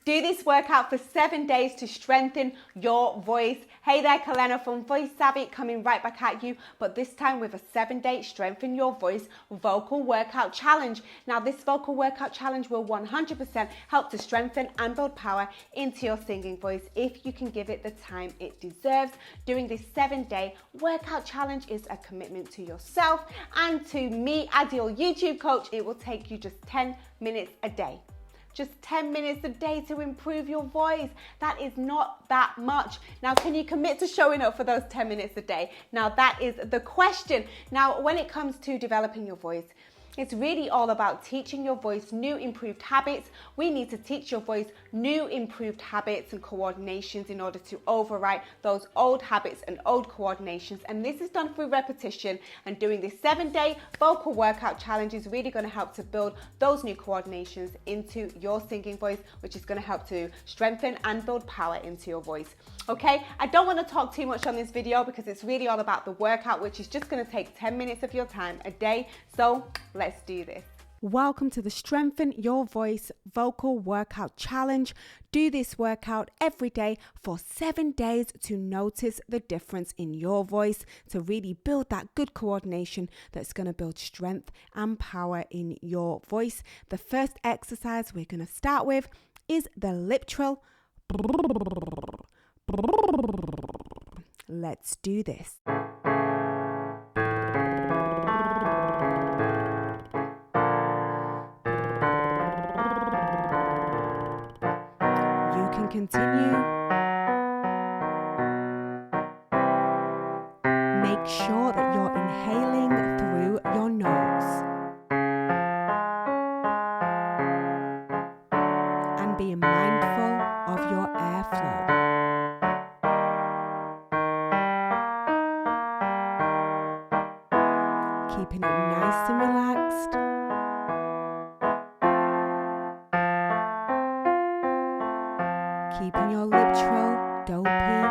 Do this workout for 7 days to strengthen your voice. Hey there, Kalena from Voice Savvy, coming right back at you, but this time with a 7-day Strengthen Your Voice vocal workout challenge. Now, this vocal workout challenge will 100% help to strengthen and build power into your singing voice if you can give it the time it deserves. Doing this 7-day workout challenge is a commitment to yourself and to me as your YouTube coach. It will take you just 10 minutes a day. Just 10 minutes a day to improve your voice. That is not that much. Now, can you commit to showing up for those 10 minutes a day? Now, that is the question. Now, when it comes to developing your voice, it's really all about teaching your voice new improved habits. We need to teach your voice new improved habits and coordinations in order to overwrite those old habits and old coordinations. And this is done through repetition, and doing this 7-day vocal workout challenge is really going to help to build those new coordinations into your singing voice, which is going to help to strengthen and build power into your voice. Okay, I don't want to talk too much on this video because it's really all about the workout, which is just going to take 10 minutes of your time a day. So let's do this. Welcome to the Strengthen Your Voice Vocal Workout Challenge. Do this workout every day for 7 days to notice the difference in your voice, to really build that good coordination that's going to build strength and power in your voice. The first exercise we're going to start with is the lip trill. Let's do this. You can continue. Make sure that you're inhaling through your nose. And be mindful of your airflow. Keeping it nice and relaxed. Keeping your lip trill dopey.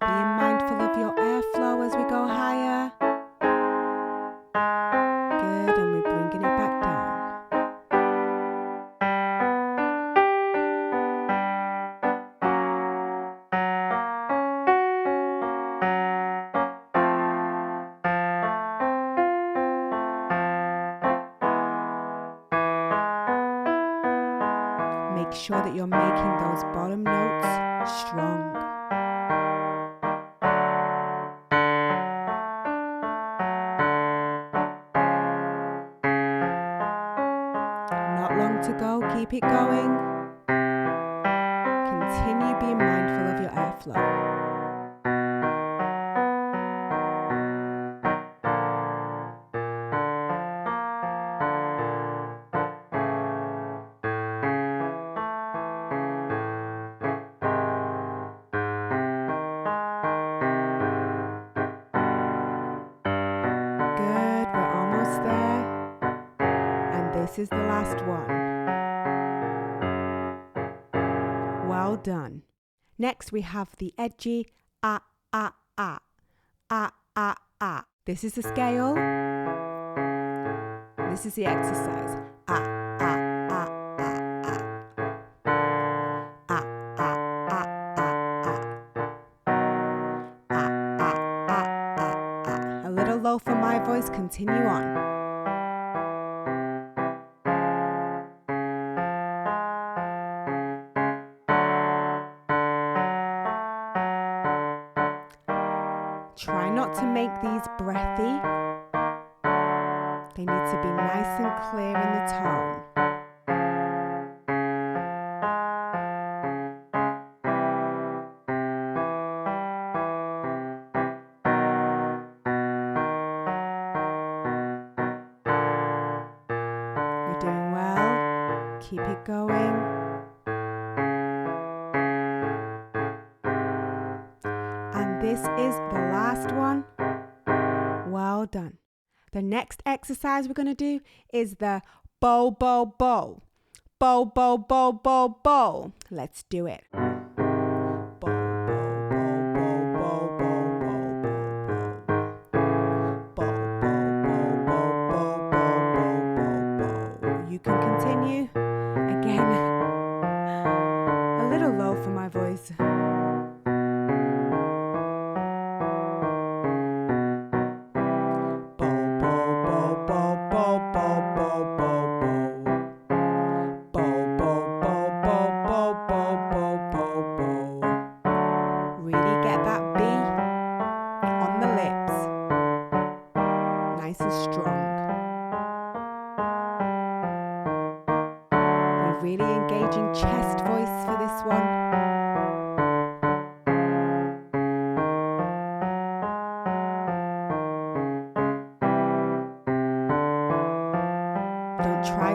Being mindful of your airflow as we go higher. Good, and we're bringing it back down. Make sure that you're making those bottom notes strong. Not long to go, keep it going. Continue being mindful of your airflow. Good, we're almost there. And this is the last one. Well done. Next we have the edgy ah ah ah ah ah ah. This is the scale. This is the exercise. Ah ah ah ah ah. Ah ah ah ah ah. Ah ah ah ah ah. A little low for my voice. Continue on. Try not to make these breathy. They need to be nice and clear in the tone. You're doing well. Keep it going. And this is the last one. Well done. The next exercise we're going to do is the bow, bow, bow. Bow, bow, bow, bow, bow. Let's do it. Bow, bow,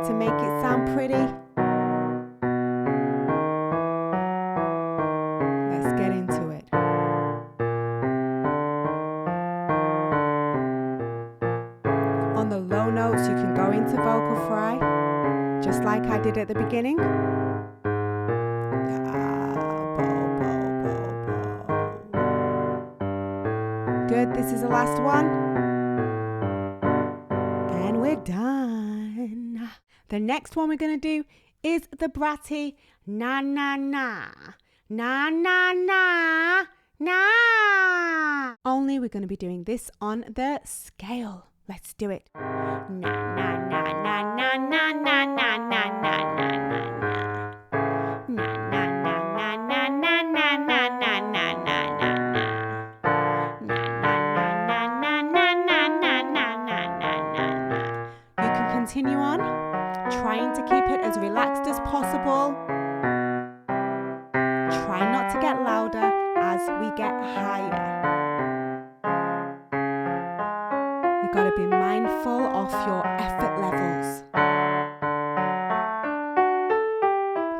to make it sound pretty. Let's get into it. On the low notes, you can go into vocal fry, just like I did at the beginning. Good, this is the last one. And we're done. The next one we're going to do is the BRATTY na na na. Na na na na. Only we're going to be doing this on the scale. Let's do it. Na na na na na na na na na na na na. Na na na na na na na na na na na na. You can continue on, trying to keep it as relaxed as possible. Try not to get louder as we get higher. You've got to be mindful of your effort levels.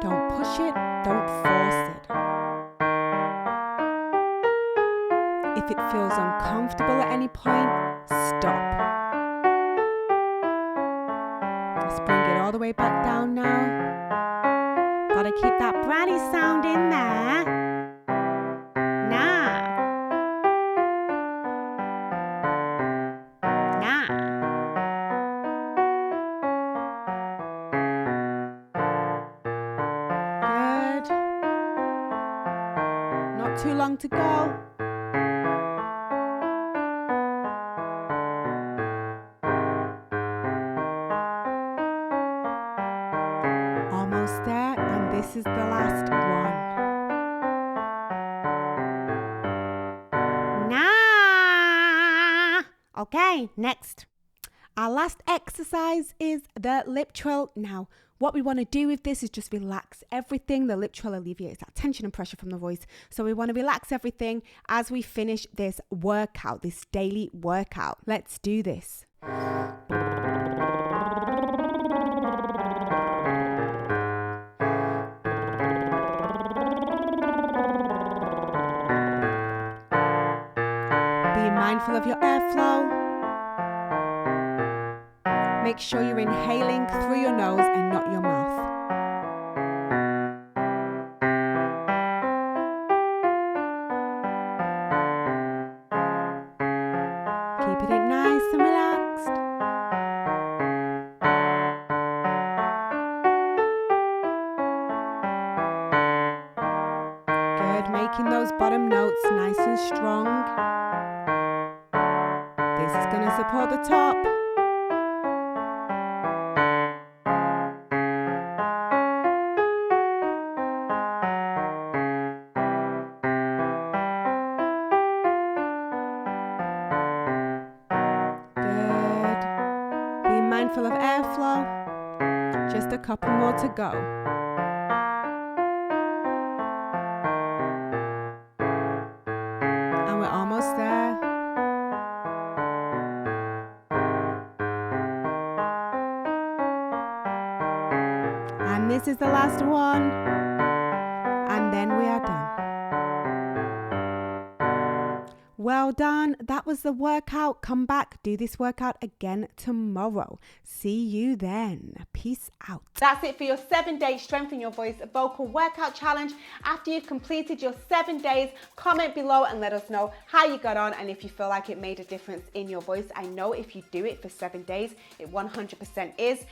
Don't push it, don't force it. If it feels uncomfortable at any point, stop. Let's bring it all the way back down now. Gotta keep that BRATTY sound in there. Nah. Nah. Good. Not too long to go. Almost there, and this is the last one. Nah. Okay, next. Our last exercise is the lip trill. Now, what we want to do with this is just relax everything. The lip trill alleviates that tension and pressure from the voice. So we want to relax everything as we finish this workout, this daily workout. Let's do this. Be mindful of your airflow. Make sure you're inhaling through your nose and not your mouth. Keeping it nice and relaxed. Good, making those bottom notes nice and strong. This is going to support the top. Mindful of airflow. Just a couple more to go. And we're almost there. And this is the last one. And then we are done. Well done. That was the workout. Come back, do this workout again tomorrow. See you then. Peace out. That's it for your 7-day Strengthen Your Voice vocal workout challenge. After you've completed your 7 days, comment below and let us know how you got on and if you feel like it made a difference in your voice. I know if you do it for 7 days, it 100% is.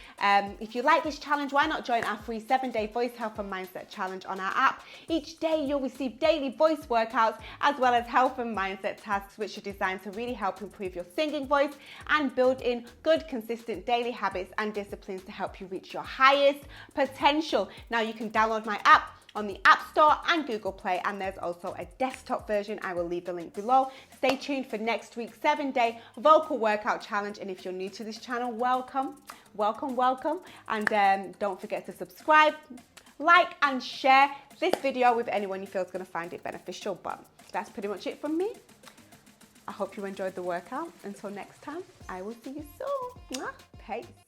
If you like this challenge, why not join our free 7-day voice health and mindset challenge on our app? Each day you'll receive daily voice workouts as well as health and mindset tasks which are designed to really help improve your singing voice and build in good, consistent daily habits and disciplines to help you reach your highest potential. Now you can download my app on the App Store and Google Play, and there's also a desktop version. I will leave the link below. Stay tuned for next week's 7-day vocal workout challenge, and if you're new to this channel, welcome, and don't forget to subscribe, like and share this video with anyone you feel is going to find it beneficial. But that's pretty much it from me. I hope you enjoyed the workout. Until next time, I will see you soon. Peace.